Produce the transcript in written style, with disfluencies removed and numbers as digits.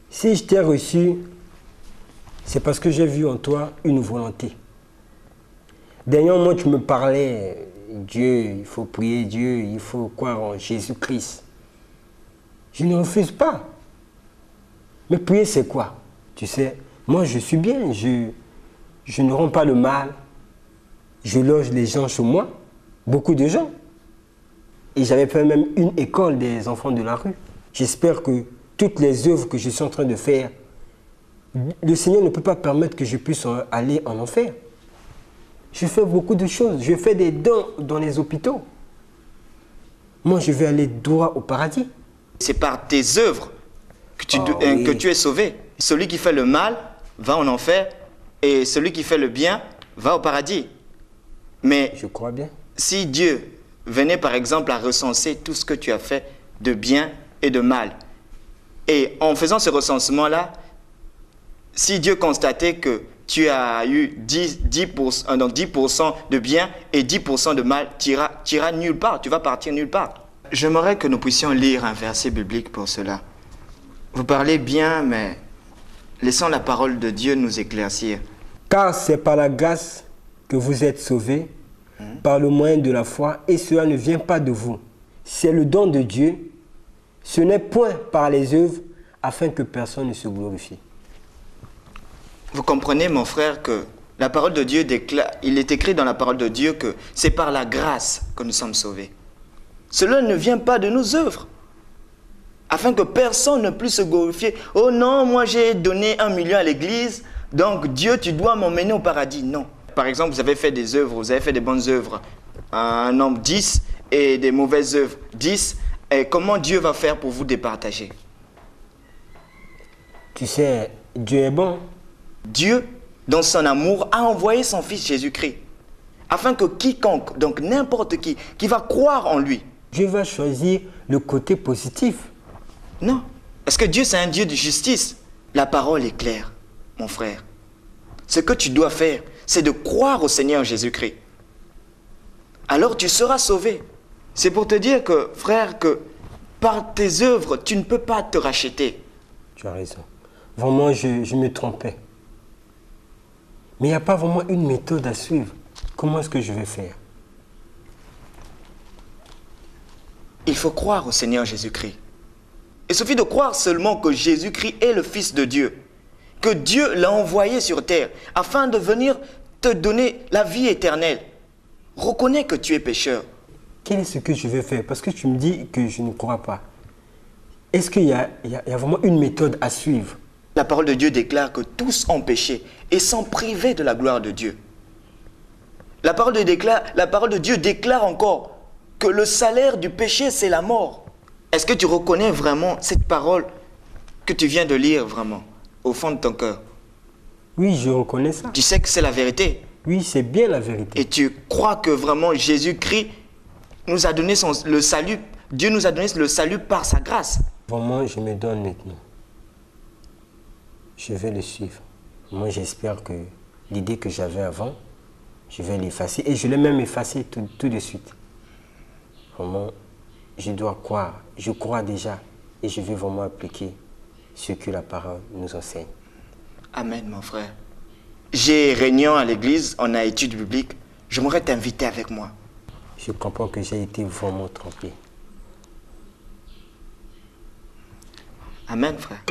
Si je t'ai reçu, c'est parce que j'ai vu en toi une volonté. Dernièrement, tu me parlais, Dieu, il faut prier Dieu, il faut croire en Jésus-Christ. Je ne refuse pas. Mais prier, c'est quoi? Tu sais, moi, je suis bien, je ne rends pas le mal. Je loge les gens chez moi, beaucoup de gens. Et j'avais fait même une école des enfants de la rue. J'espère que toutes les œuvres que je suis en train de faire, le Seigneur ne peut pas permettre que je puisse aller en enfer. Je fais beaucoup de choses. Je fais des dons dans les hôpitaux. Moi, je vais aller droit au paradis. C'est par tes œuvres que tu es sauvé. Celui qui fait le mal va en enfer et celui qui fait le bien va au paradis. Mais je crois bien. Si Dieu venait par exemple à recenser tout ce que tu as fait de bien et de mal, et en faisant ce recensement-là, si Dieu constatait que tu as eu 10% de bien et 10% de mal, tu iras nulle part, tu vas partir nulle part. J'aimerais que nous puissions lire un verset biblique pour cela. Vous parlez bien, mais laissons la parole de Dieu nous éclaircir. Car c'est par la grâce que vous êtes sauvés, par le moyen de la foi, et cela ne vient pas de vous. C'est le don de Dieu. Ce n'est point par les œuvres, afin que personne ne se glorifie. Vous comprenez, mon frère, que la parole de Dieu déclare, il est écrit dans la parole de Dieu que c'est par la grâce que nous sommes sauvés. Cela ne vient pas de nos œuvres, afin que personne ne puisse se glorifier. Oh non, moi j'ai donné 1 million à l'église, donc Dieu, tu dois m'emmener au paradis. Non. Par exemple, vous avez fait des œuvres, vous avez fait des bonnes œuvres, un nombre 10 et des mauvaises œuvres 10. Et comment Dieu va faire pour vous départager? Tu sais, Dieu est bon. Dieu, dans son amour, a envoyé son Fils Jésus-Christ, afin que quiconque, donc n'importe qui va croire en lui. Dieu va choisir le côté positif. Non, parce que Dieu, c'est un Dieu de justice. La parole est claire, mon frère. Ce que tu dois faire, c'est de croire au Seigneur Jésus-Christ. Alors tu seras sauvé. C'est pour te dire que, frère, que par tes œuvres, tu ne peux pas te racheter. Tu as raison. Vraiment, je me trompais. Mais il n'y a pas vraiment une méthode à suivre. Comment est-ce que je vais faire? Il faut croire au Seigneur Jésus-Christ. Il suffit de croire seulement que Jésus-Christ est le Fils de Dieu, que Dieu l'a envoyé sur terre afin de venir te donner la vie éternelle. Reconnais que tu es pécheur. Quel est ce que je vais faire? Parce que tu me dis que je ne crois pas. Est-ce qu'il y a vraiment une méthode à suivre? La parole de Dieu déclare que tous ont péché et sont privés de la gloire de Dieu. La parole de Dieu déclare encore que le salaire du péché, c'est la mort. Est-ce que tu reconnais vraiment cette parole que tu viens de lire vraiment au fond de ton cœur? Oui, je reconnais ça. Tu sais que c'est la vérité. Oui, c'est bien la vérité. Et tu crois que vraiment Jésus-Christ nous a donné le salut. Dieu nous a donné le salut par sa grâce. Vraiment, je me donne maintenant. Je vais le suivre. Moi, j'espère que l'idée que j'avais avant, je vais l'effacer. Et je l'ai même effacée tout de suite. Vraiment, je dois croire. Je crois déjà. Et je vais vraiment appliquer ce que la parole nous enseigne. Amen, mon frère. J'ai réunion à l'église, on a étude biblique. J'aimerais t'inviter avec moi. Je comprends que j'ai été vraiment trompé. Amen, frère.